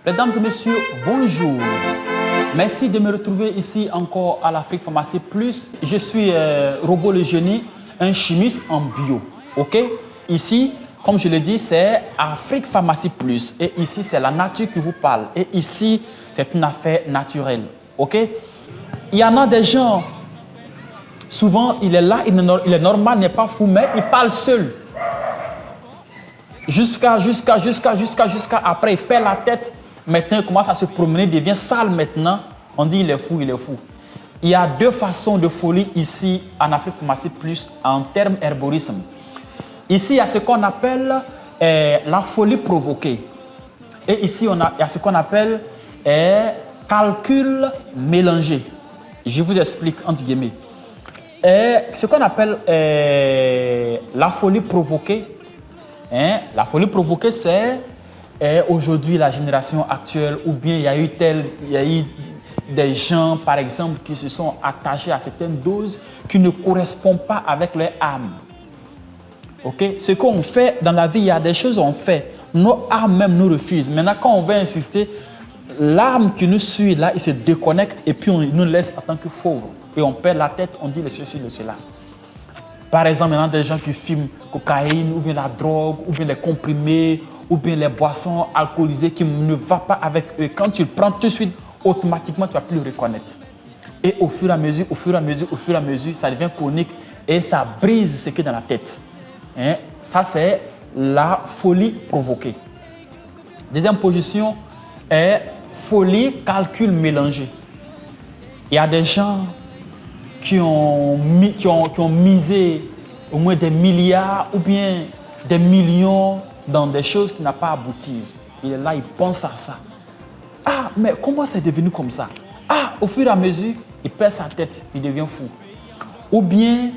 Mesdames et messieurs, bonjour. Merci de me retrouver ici encore à l'Afrique Pharmacie Plus. Je suis Robot le Génie, un chimiste en bio. Ok? Ici, comme je l'ai dit, c'est Afrique Pharmacie Plus. Et ici, c'est la nature qui vous parle. Et ici, c'est une affaire naturelle. Ok? Il y en a des gens, souvent, il est là, il est normal, il n'est pas fou, mais il parle seul. Jusqu'à après, il perd la tête. Maintenant, il commence à se promener, il devient sale maintenant. On dit il est fou, il est fou. Il y a deux façons de folie ici en Afrique Pharmacie Plus en termes herborisme. Ici, il y a ce qu'on appelle la folie provoquée. Et ici, il y a ce qu'on appelle calcul mélangé. Je vous explique entre guillemets. Ce qu'on appelle la folie provoquée. La folie provoquée, c'est aujourd'hui la génération actuelle, ou bien il y a eu des gens, par exemple, qui se sont attachés à certaines doses qui ne correspondent pas avec leur âme. Ok? Ce qu'on fait dans la vie, il y a des choses qu'on fait. Nos âmes même nous refusent. Maintenant, quand on veut insister, l'âme qui nous suit là, il se déconnecte et puis on nous laisse en tant que fauves. Et on perd la tête, on dit le ceci, le cela. Par exemple, il y a des gens qui fument cocaïne, ou bien la drogue, ou bien les comprimés, ou bien les boissons alcoolisées qui ne vont pas avec eux. Quand tu le prends tout de suite, automatiquement, tu ne vas plus le reconnaître. Et au fur et à mesure, ça devient chronique et ça brise ce qui est dans la tête. Ça, c'est la folie provoquée. Deuxième position est folie, calcul mélangé. Il y a des gens qui ont misé au moins des milliards ou bien des millions dans des choses qui n'ont pas abouti. Il est là, il pense à ça. Ah, mais comment c'est devenu comme ça? Ah, au fur et à mesure, il perd sa tête, il devient fou. Ou bien,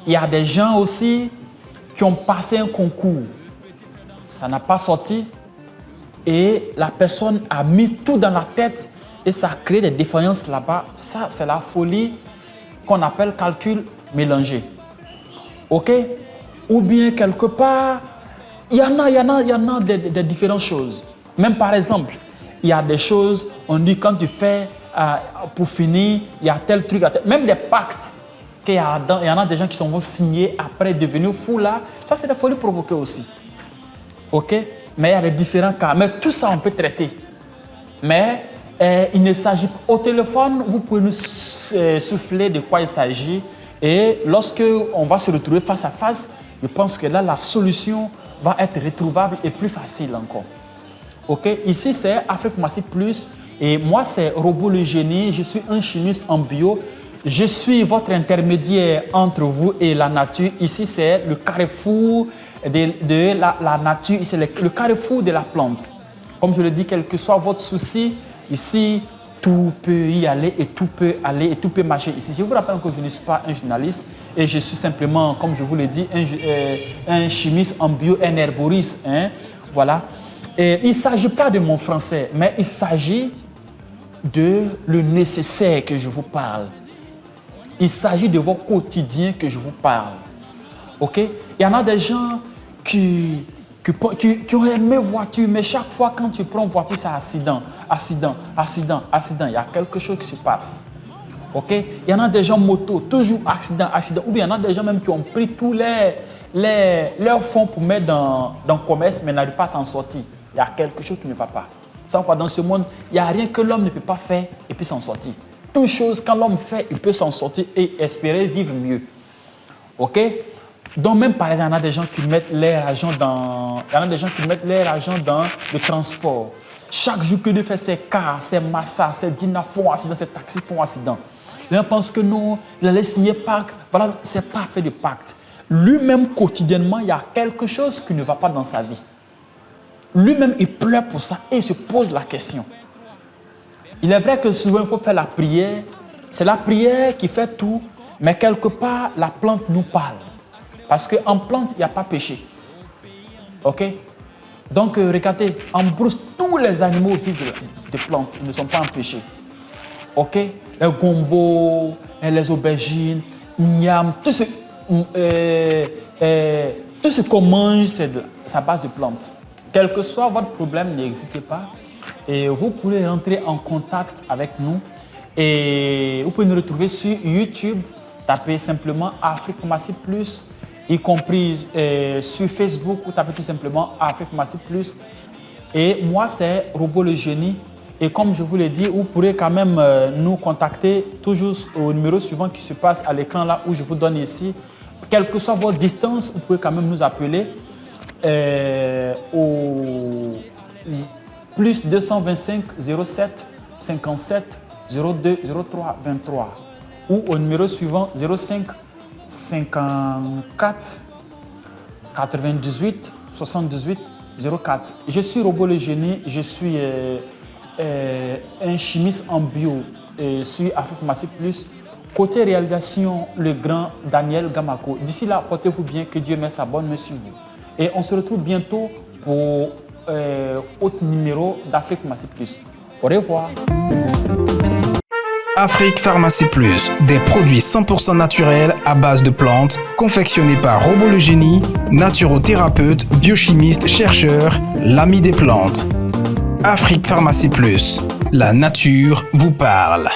il y a des gens aussi qui ont passé un concours. Ça n'a pas sorti et la personne a mis tout dans la tête et ça a créé des défaillances là-bas. Ça, c'est la folie qu'on appelle calcul mélangé. Ok? Ou bien quelque part, il y en a des différentes choses. Même par exemple, il y a des choses, on dit quand tu fais, pour finir, il y a tel truc, même des pactes, il y en a des gens qui vont signer après devenir fous là. Ça, c'est des folies provoquées aussi. Ok? Mais il y a des différents cas. Mais tout ça, on peut traiter. Mais il ne s'agit pas. Au téléphone, vous pouvez nous souffler de quoi il s'agit. Et lorsque on va se retrouver face à face, je pense que là, la solution va être retrouvable et plus facile encore. Ok? Ici, c'est Afrique Pharmacie Plus. Et moi, c'est Robot le Génie. Je suis un chimiste en bio. Je suis votre intermédiaire entre vous et la nature. Ici, c'est le carrefour de la nature. C'est le carrefour de la plante. Comme je le dis, quel que soit votre souci, ici, tout peut y aller et tout peut aller et tout peut marcher ici. Je vous rappelle que je ne suis pas un journaliste et je suis simplement, comme je vous l'ai dit, un chimiste en bio, un herboriste. Voilà. Et il ne s'agit pas de mon français, mais il s'agit de le nécessaire que je vous parle. Il s'agit de votre quotidien que je vous parle. Ok? Il y en a des gens qui ont aimé voiture, mais chaque fois quand tu prends voiture, c'est accident. Il y a quelque chose qui se passe. Ok? Il y en a des gens moto, toujours accident. Ou bien il y en a des gens même qui ont pris tous leurs fonds pour mettre dans le commerce, mais n'arrivent pas à s'en sortir. Il y a quelque chose qui ne va pas. Sans quoi, dans ce monde, il n'y a rien que l'homme ne peut pas faire et puis s'en sortir. Toute chose, quand l'homme fait, il peut s'en sortir et espérer vivre mieux. Ok? Donc même par exemple, il y en a des gens qui mettent leur argent dans le transport. Chaque jour que Dieu fait ses cars, ses massas, ses dinas font accident, ses taxis font accident. Les gens pensent que non, il allait signer pacte. Voilà, c'est pas fait de pacte. Lui-même, quotidiennement, il y a quelque chose qui ne va pas dans sa vie. Lui-même, il pleure pour ça et il se pose la question. Il est vrai que souvent, il faut faire la prière. C'est la prière qui fait tout, mais quelque part, la plante nous parle. Parce qu'en plante, il n'y a pas péché. Ok? Donc, regardez, en brousse, tous les animaux vivent de plantes. Ils ne sont pas en péché. Ok? Les gombos, les aubergines, miam, tout ce qu'on mange, c'est à base de plantes. Quel que soit votre problème, n'hésitez pas. Et vous pouvez rentrer en contact avec nous. Et vous pouvez nous retrouver sur YouTube. Tapez simplement Afrique Pharmacie Plus, y compris sur Facebook. Vous tapez tout simplement Afrique Pharmacie Plus. Et moi, c'est Robot le Génie. Et comme je vous l'ai dit, vous pourrez quand même nous contacter toujours au numéro suivant qui se passe à l'écran là où je vous donne ici. Quelle que soit votre distance, vous pouvez quand même nous appeler au plus 225 07 57 02 03 23 ou au numéro suivant 05 54 98 78 04. Je suis Robot le Génie, je suis un chimiste en bio sur Afrique Pharmacie Plus. Côté réalisation, le grand Daniel Gamako. D'ici là, portez-vous bien, que Dieu mette sa bonne main sur vous. Et on se retrouve bientôt pour autre numéro d'Afrique Pharmacie Plus. Au revoir. Afrique Pharmacie Plus, des produits 100% naturels à base de plantes, confectionnés par Robot le Génie, naturothérapeute, biochimiste, chercheur, l'ami des plantes. Afrique Pharmacie Plus, la nature vous parle.